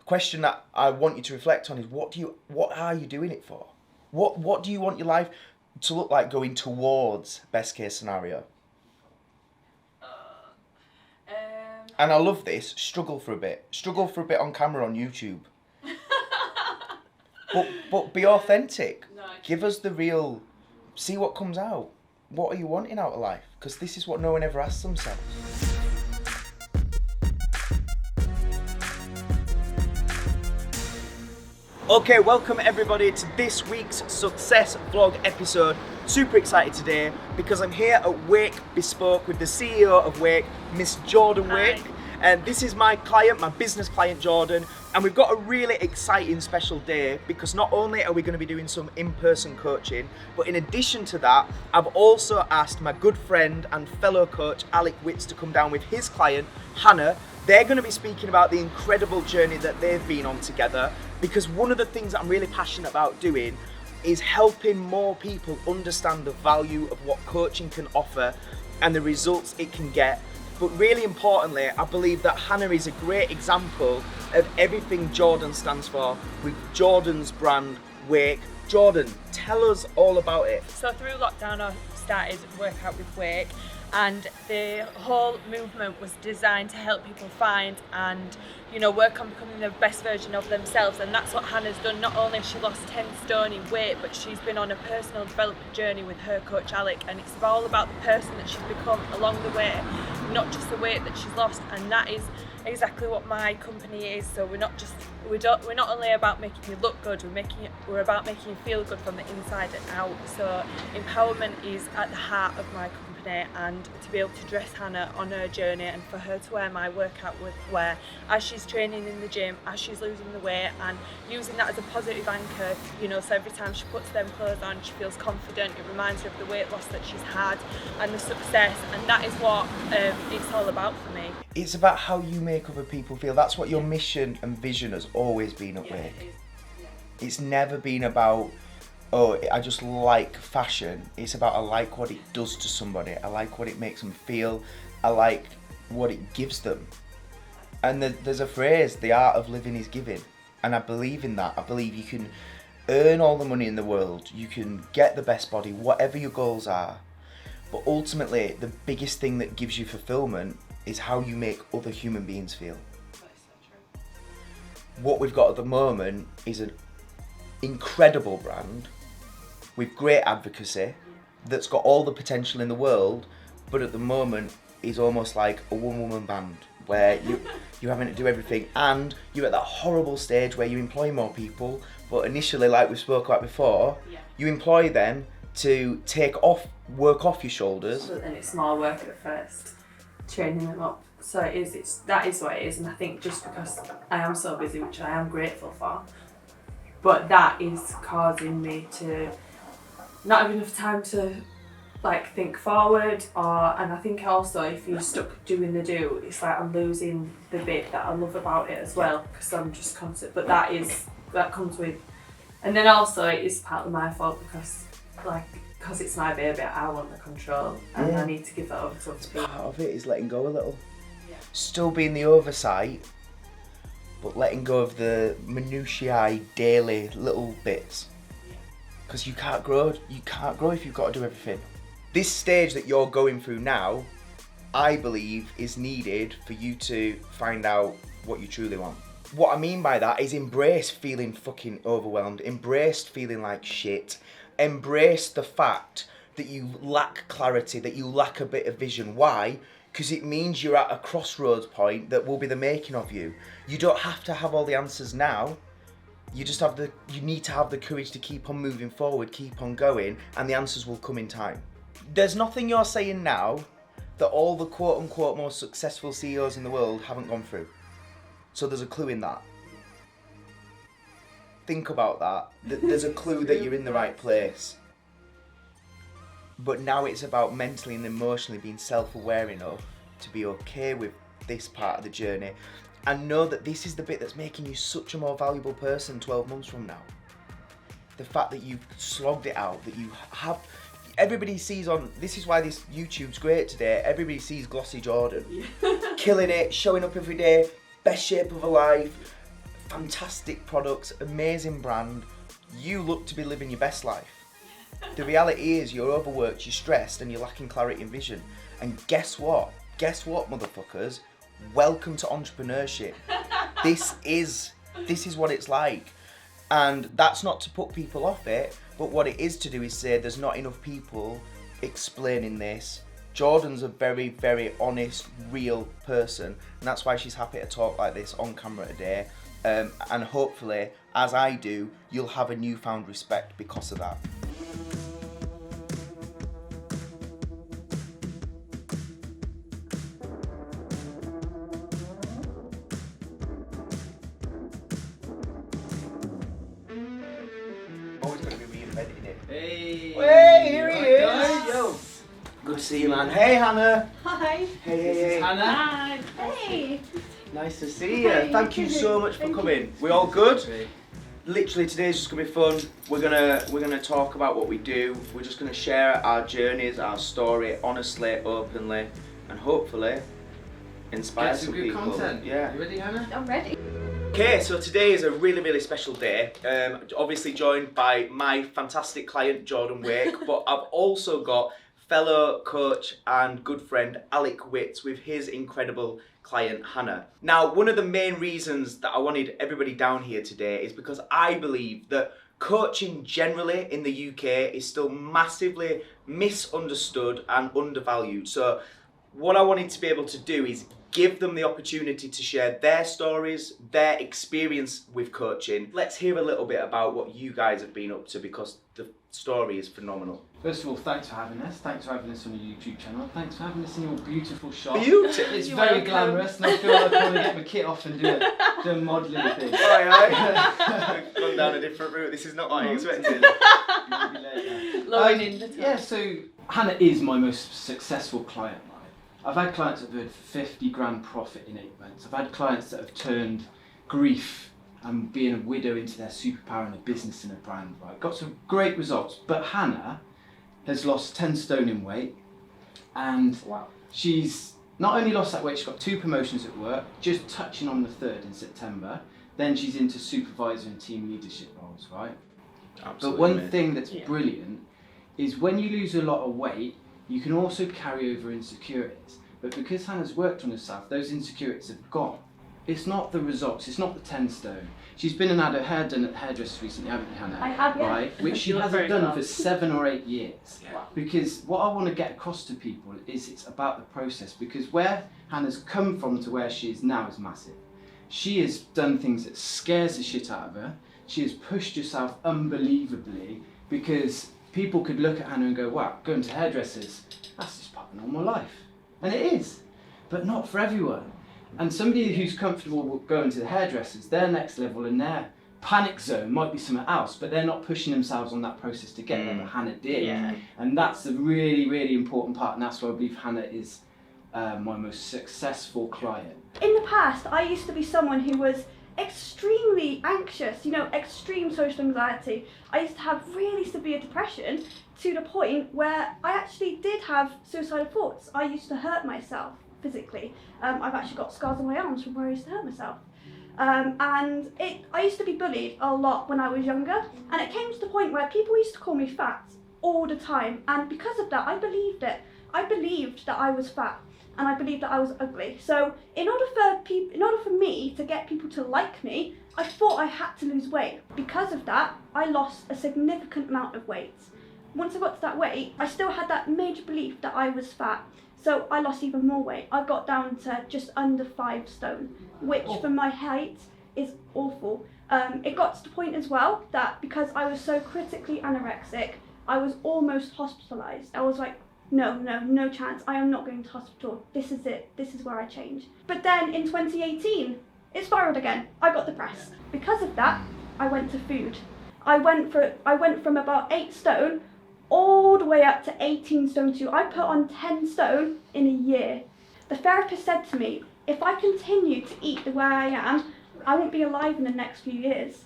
question that I want you to reflect on is what are you doing it for? What do you want your life to look like going towards best case scenario? And I love this. Struggle for a bit on camera on YouTube. but be authentic. No, give us the real. See what comes out. What are you wanting out of life? Because this is what no one ever asks themselves. Okay, welcome everybody to this week's Success Vlog episode. Super excited today because I'm here at Wake Bespoke with the CEO of Wake, Miss Jordan Wake. And this is my client, my business client Jordan. And we've got a really exciting special day because not only are we going to be doing some in-person coaching, but in addition to that, I've also asked my good friend and fellow coach Alec Witts to come down with his client, Hannah. They're going to be speaking about the incredible journey that they've been on together, because one of the things that I'm really passionate about doing is helping more people understand the value of what coaching can offer and the results it can get. But really importantly, I believe that Hannah is a great example of everything Jordan stands for with Jordan's brand, Wake. Jordan, tell us all about it. So through lockdown, I started workout with Wake, and the whole movement was designed to help people find and work on becoming the best version of themselves. And that's what Hannah's done. Not only has she lost 10 stone in weight, but she's been on a personal development journey with her coach Alec, and it's all about the person that she's become along the way, not just the weight that she's lost. And that is exactly what my company is. So we're not only about making you look good, we're about making you feel good from the inside and out. So empowerment is at the heart of my company, and to be able to dress Hannah on her journey and for her to wear my workout wear as she's training in the gym, as she's losing the weight, and using that as a positive anchor, so every time she puts them clothes on she feels confident. It reminds her of the weight loss that she's had and the success, and that is what it's all about for me. It's about how you make other people feel. That's what your mission and vision has always been at Wake. It's never been about, oh, I just like fashion. It's about I like what it does to somebody. I like what it makes them feel. I like what it gives them. And there's a phrase, the art of living is giving. And I believe in that. I believe you can earn all the money in the world. You can get the best body, whatever your goals are. But ultimately, the biggest thing that gives you fulfillment is how you make other human beings feel. That's so true. What we've got at the moment is an incredible brand with great advocacy that's got all the potential in the world, but at the moment is almost like a one-woman band where you're having to do everything, and you're at that horrible stage where you employ more people, but initially, like we spoke about before, you employ them to work off your shoulders. But then it's more work at first, training them up. So that is what it is, and I think just because I am so busy, which I am grateful for, but that is causing me to not have enough time to think forward, and I think also if you're stuck doing the do, it's like I'm losing the bit that I love about it as well, because I'm just constant. But that comes with, and then also it is partly my fault because it's my baby, I want the control, and I need to give that over to other people. Part of it is letting go a little. Still being the oversight, but letting go of the minutiae, daily little bits. Because you can't grow if you've got to do everything. This stage that you're going through now, I believe, is needed for you to find out what you truly want. What I mean by that is embrace feeling fucking overwhelmed, embrace feeling like shit, embrace the fact that you lack clarity, that you lack a bit of vision. Why? Because it means you're at a crossroads point that will be the making of you. You don't have to have all the answers now. You need to have the courage to keep on moving forward, keep on going, and the answers will come in time. There's nothing you're saying now that all the quote unquote most successful CEOs in the world haven't gone through. So there's a clue in that. Think about that. There's a clue that you're in the right place. But now it's about mentally and emotionally being self-aware enough to be okay with this part of the journey and know that this is the bit that's making you such a more valuable person 12 months from now. The fact that you've slogged it out, that you have... Everybody sees this is why this YouTube's great today, everybody sees glossy Jordan. Killing it, showing up every day, best shape of her life, fantastic products, amazing brand. You look to be living your best life. The reality is you're overworked, you're stressed, and you're lacking clarity and vision. And guess what? Guess what, motherfuckers? Welcome to entrepreneurship. This is what it's like. And that's not to put people off it, but what it is to do is say there's not enough people explaining this. Jordan's a very, very honest, real person, and that's why she's happy to talk like this on camera today. And hopefully, as I do, you'll have a newfound respect because of that. Always going to be reinventing it. Hey, here he is. Yo. Good to see you, man. Hey, Hannah. Hi. Hey. Hannah. Hi. Hey. Nice to see you. Thank you so much for coming. We all good? Literally today's just gonna be fun. We're gonna talk about what we do. We're just gonna share our journeys, our story, honestly, openly, and hopefully inspire some good people. Content. Yeah. You ready, Hannah? I'm ready. Okay, so today is a really, really special day. Obviously joined by my fantastic client Jordan Wake, but I've also got fellow coach and good friend Alec Witts with his incredible client Hannah. Now, one of the main reasons that I wanted everybody down here today is because I believe that coaching generally in the UK is still massively misunderstood and undervalued. So what I wanted to be able to do is give them the opportunity to share their stories, their experience with coaching. Let's hear a little bit about what you guys have been up to, because the story is phenomenal. First of all, thanks for having us. Thanks for having us on your YouTube channel. Thanks for having us in your beautiful shop. Beautiful. It's You're very welcome. glamorous, and I feel like I want to get my kit off and do a modelling thing. Aye. Gone down a different route. This is not what I expected. Lowering in the top. Yeah, so Hannah is my most successful client. I've had clients that have earned 50 grand profit in 8 months. I've had clients that have turned grief and being a widow into their superpower and a business and a brand, right? Got some great results. But Hannah has lost 10 stone in weight, and she's not only lost that weight, she's got 2 promotions at work, just touching on the 3rd in September. Then she's into supervisor and team leadership roles, right? Absolutely. But one thing that's brilliant is when you lose a lot of weight, you can also carry over insecurities. But because Hannah's worked on herself, those insecurities have gone. It's not the results, it's not the 10 stone. She's been and had her hair done at the hairdresser recently, haven't you, Hannah? I have, yeah. Right? Which she You look hasn't very done well. for 7 or 8 years. Yeah. Because what I want to get across to people is it's about the process. Because where Hannah's come from to where she is now is massive. She has done things that scares the shit out of her. She has pushed herself unbelievably, because people could look at Hannah and go, wow, going to hairdressers, that's just part of normal life. And it is, but not for everyone. And somebody who's comfortable with going to the hairdressers, their next level and their panic zone might be somewhere else, but they're not pushing themselves on that process to get there, but Hannah did. Yeah. And that's the really, really important part, and that's why I believe Hannah is my most successful client. In the past, I used to be someone who was extremely anxious, extreme social anxiety. I used to have really severe depression to the point where I actually did have suicidal thoughts. I used to hurt myself physically. I've actually got scars on my arms from where I used to hurt myself. I used to be bullied a lot when I was younger, and it came to the point where people used to call me fat all the time, and because of that, I believed it. I believed that I was fat, and I believed that I was ugly. So in order for me to get people to like me, I thought I had to lose weight. Because of that, I lost a significant amount of weight. Once I got to that weight, I still had that major belief that I was fat. So I lost even more weight. I got down to just under 5 stone, which for my height is awful. It got to the point as well that because I was so critically anorexic, I was almost hospitalised. I was like, no chance. I am not going to hospital. This is it. This is where I change. But then in 2018, it spiraled again. I got depressed. Because of that, I went to food. I went from about 8 stone all the way up to 18 stone 2. I put on 10 stone in a year. The therapist said to me, if I continue to eat the way I am, I won't be alive in the next few years.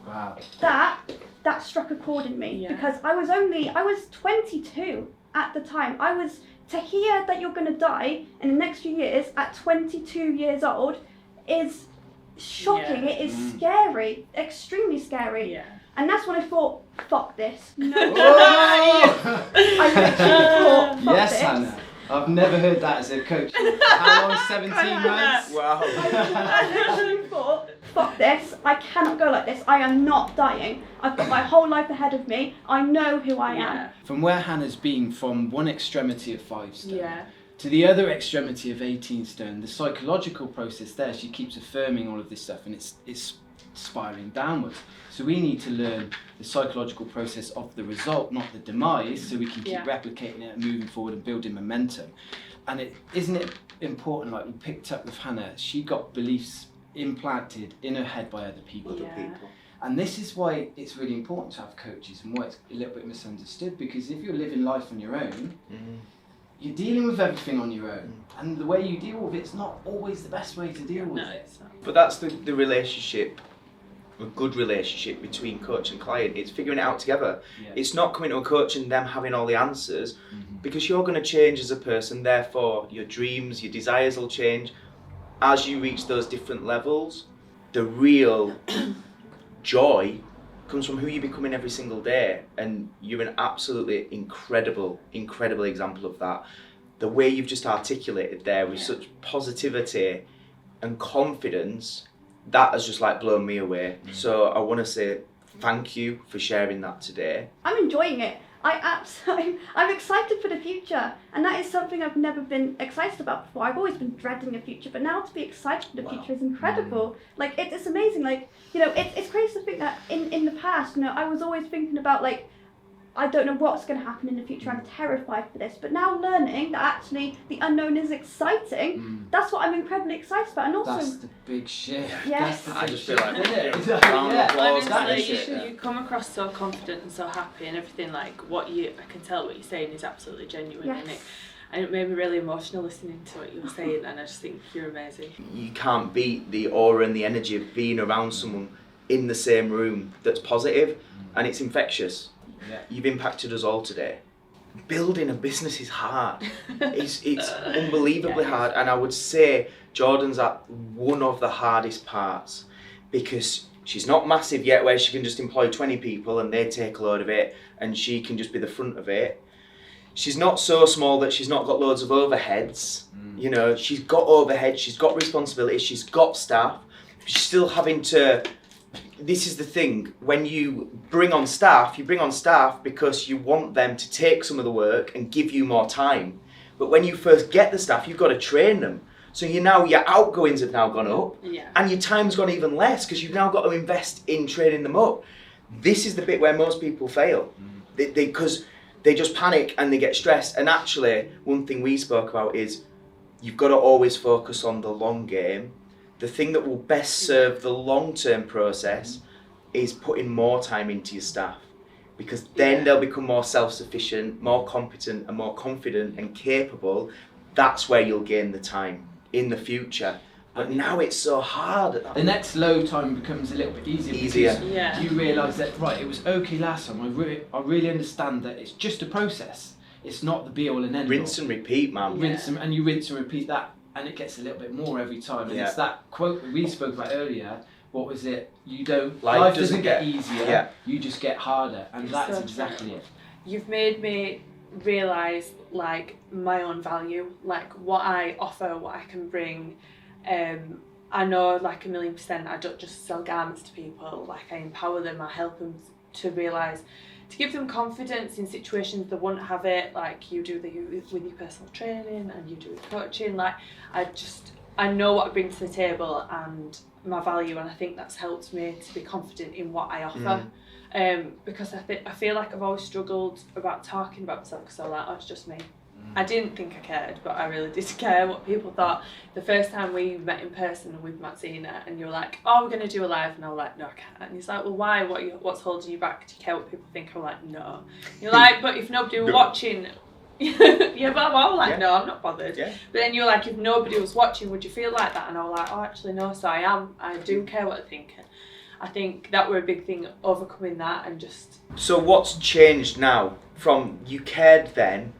Wow. That struck a chord in me because I was 22 at the time. To hear that you're going to die in the next few years at 22 years old is shocking. Yeah. It is scary, extremely scary. Yeah. And that's when I thought, fuck this. No. Oh! I literally thought, fuck Yes, this. Hannah. I've never heard that as a coach. How long? 17 months? Wow. I literally thought, fuck this, I cannot go like this, I am not dying. I've got my whole life ahead of me, I know who I am. Yeah. From where Hannah's been from one extremity of 5 stone Yeah. to the other extremity of 18 stone, the psychological process there, she keeps affirming all of this stuff and it's spiraling downwards. So we need to learn the psychological process of the result, not the demise, so we can keep replicating it and moving forward and building momentum. And isn't it important, like we picked up with Hannah, she got beliefs implanted in her head by other people. And this is why it's really important to have coaches and why it's a little bit misunderstood, because if you're living life on your own, you're dealing with everything on your own. And the way you deal with it's not always the best way to deal with it. It's not. But that's the relationship, a good relationship between coach and client. It's figuring it out together. Yeah. It's not coming to a coach and them having all the answers, because you're going to change as a person, therefore your dreams, your desires will change. As you reach those different levels, the real joy comes from who you're becoming every single day, and you're an absolutely incredible example of that. The way you've just articulated there with such positivity and confidence, that has just like blown me away. So I want to say thank you for sharing that today. I'm enjoying it. I'm excited for the future, and that is something I've never been excited about before. I've always been dreading the future, but now to be excited for the future is incredible. Like it's amazing. Like, you know, it's crazy to think that in the past, you know, I was always thinking about like, I don't know what's going to happen in the future. I'm terrified for this. But now learning that actually the unknown is exciting, that's what I'm incredibly excited about. And also, That's the big shit. Yes. That's the I big just feel shit, like isn't it? round of Yeah. applause, That Honestly, is shit. you come across so confident and so happy and everything, like I can tell what you're saying is absolutely genuine. Yes. And it made me really emotional listening to what you were saying, and I just think you're amazing. You can't beat the aura and the energy of being around someone in the same room that's positive, and it's infectious. Yeah. You've impacted us all today. Building a business is hard. It's unbelievably hard, and I would say Jordan's at one of the hardest parts, because she's not massive yet where she can just employ 20 people and they take a load of it and she can just be the front of it. She's not so small that she's not got loads of overheads. You know, she's got overheads, she's got responsibilities, she's got staff. She's still having to... This is the thing, when you bring on staff because you want them to take some of the work and give you more time. But when you first get the staff, you've got to train them. So your outgoings have now gone up, and your time's gone even less because you've now got to invest in training them up. This is the bit where most people fail, because they just panic and they get stressed. And actually, one thing we spoke about is you've got to always focus on the long game. The thing that will best serve the long-term process is putting more time into your staff, because then they'll become more self-sufficient, more competent and more confident and capable. That's where you'll gain the time in the future. But now it's so hard at that. The next low time becomes a little bit easier. Because you realise that, right, it was okay last time. I really understand that it's just a process. It's not the be-all and end-all. Rinse and repeat, man. And you rinse and repeat that. And it gets a little bit more every time. And it's that quote that we spoke about earlier. What was it? Life doesn't get easier. You just get harder. And that's so exactly it. You've made me realise like my own value, like what I offer, what I can bring. I know like 1,000,000%. I don't just sell garments to people. Like I empower them. I help them to realise, to give them confidence in situations they won't have it, like you do with your personal training and you do with coaching. Like I know what I bring to the table and my value, and I think that's helped me to be confident in what I offer. Because I feel like I've always struggled about talking about myself, because I'm like, oh, it's just me. I didn't think I cared, but I really did care what people thought. The first time we met in person with Matzina, and you were like, oh, we're going to do a live, and I was like, no, I can't. And he's like, well, why? What's holding you back? Do you care what people think? I'm like, no. You're like, but if nobody were watching... yeah, but I'm like, no, I'm not bothered. But then you're like, if nobody was watching, would you feel like that? And I was like, oh, actually, no, so I do care what they think. I think that were a big thing, overcoming that and just... So what's changed now from you cared then?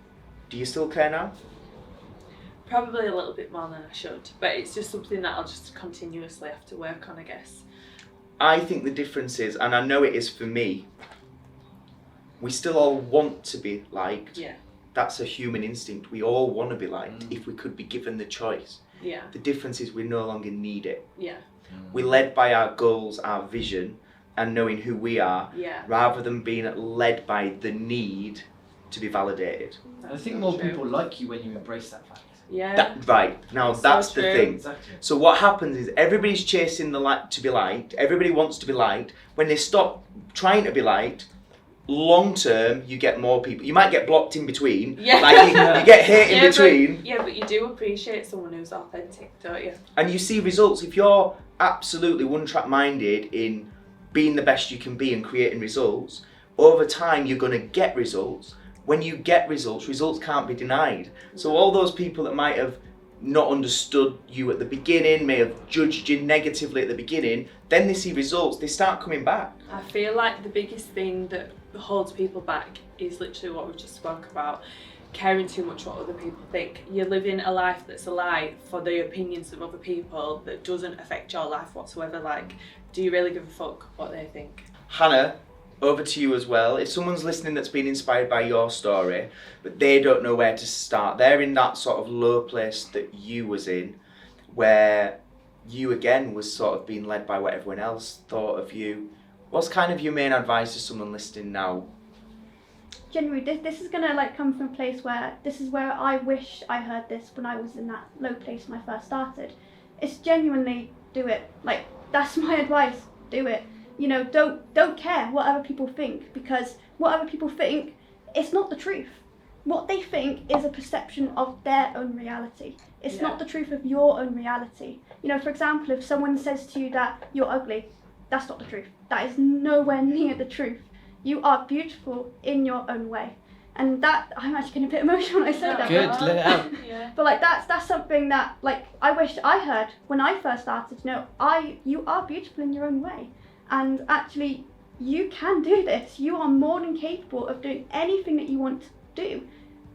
Do you still care now? Probably a little bit more than I should, but it's just something that I'll just continuously have to work on, I guess. I think the difference is, and I know it is for me, we still all want to be liked. Yeah. That's a human instinct. We all want to be liked if we could be given the choice. Yeah. The difference is we no longer need it. Yeah. We're led by our goals, our vision, and knowing who we are, Yeah. rather than being led by the need to be validated. I think more people like you when you embrace that fact. Yeah. Right, now So that's the true. thing. Exactly. So what happens is everybody's chasing to be liked, everybody wants to be liked. When they stop trying to be liked, long term you get more people. You might get blocked in between, Yeah. like you get hate in between. But you do appreciate someone who's authentic, don't you? And you see results. If you're absolutely one-track minded in being the best you can be and creating results, over time you're going to get results. When you get results, results can't be denied. So all those people that might have not understood you at the beginning, may have judged you negatively at the beginning, then they see results, they start coming back. I feel like the biggest thing that holds people back is literally what we just spoke about. Caring too much what other people think. You're living a life that's a lie for the opinions of other people that doesn't affect your life whatsoever. Like, do you really give a fuck what they think? Hannah, over to you as well. If someone's listening that's been inspired by your story, but they don't know where to start, they're in that sort of low place that you was in, where you again was sort of being led by what everyone else thought of you. What's kind of your main advice to someone listening now? Genuinely, this is gonna like come from a place where this is where I wish I heard this when I was in that low place when I first started. It's genuinely do it. Like, that's my advice. Do it. You know, don't care what other people think, because what other people think, it's not the truth. What they think is a perception of their own reality. It's not the truth of your own reality. You know, for example, if someone says to you that you're ugly, that's not the truth. That is nowhere near the truth. You are beautiful in your own way. And that, I'm actually getting a bit emotional when I said that. Good, let it out. Yeah. But like that's something that like I wish I heard when I first started. You know, you are beautiful in your own way. And actually, you can do this. You are more than capable of doing anything that you want to do.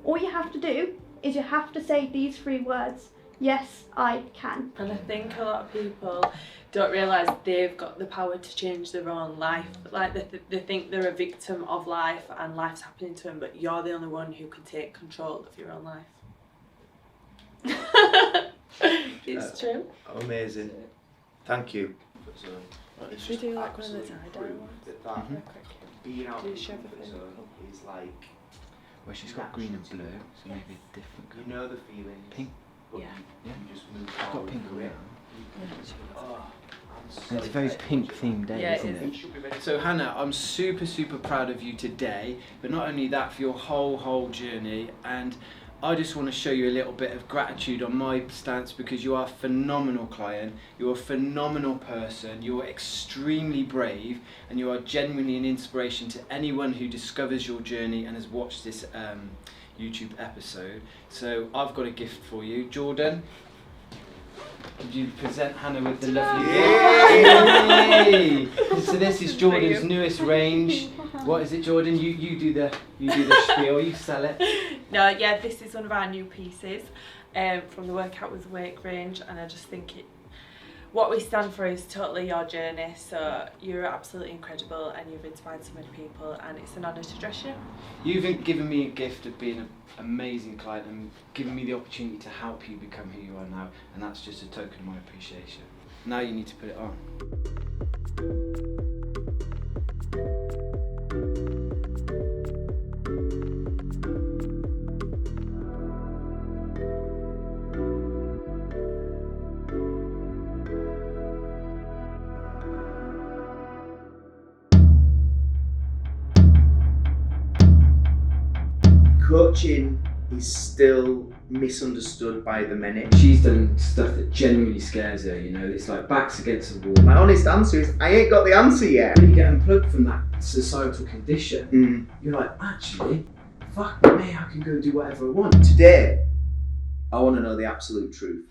All you have to do is you have to say these 3 words: yes, I can. And I think a lot of people don't realise they've got the power to change their own life. Like they think they're a victim of life and life's happening to them, but you're the only one who can take control of your own life. It's true. Amazing. Thank you. Should we do like one of the tie-dye ones? Being out Do in you shove the it in? zone is like, Well, she's got green and blue, so maybe a different colour. you know the feeling. Pink. But Yeah. you just move She's got forward pink through on it. it. Oh, I'm so And it's a very excited. pink themed day, Yeah, isn't it it? is. Should be ready. So Hannah, I'm super proud of you today, but not only that, for your whole journey, and I just want to show you a little bit of gratitude on my stance, because you are a phenomenal client, you're a phenomenal person, you're extremely brave, and you are genuinely an inspiration to anyone who discovers your journey and has watched this YouTube episode. So I've got a gift for you. Jordan, could you present Hannah with the lovely gift? Yay! So this is Jordan's newest range. What is it, Jordan? You do the spiel. You sell it. No, yeah, this is one of our new pieces from the Workout with Wake range, and I just think what we stand for is totally your journey. So you're absolutely incredible, and you've inspired so many people, and it's an honour to dress you. You've given me a gift of being an amazing client and given me the opportunity to help you become who you are now, and that's just a token of my appreciation. Now you need to put it on. Coaching is still misunderstood by the many. She's done stuff that genuinely scares her, you know, it's like backs against the wall. My honest answer is I ain't got the answer yet. When you get unplugged from that societal condition, you're like, actually, fuck me, I can go do whatever I want. Today, I want to know the absolute truth.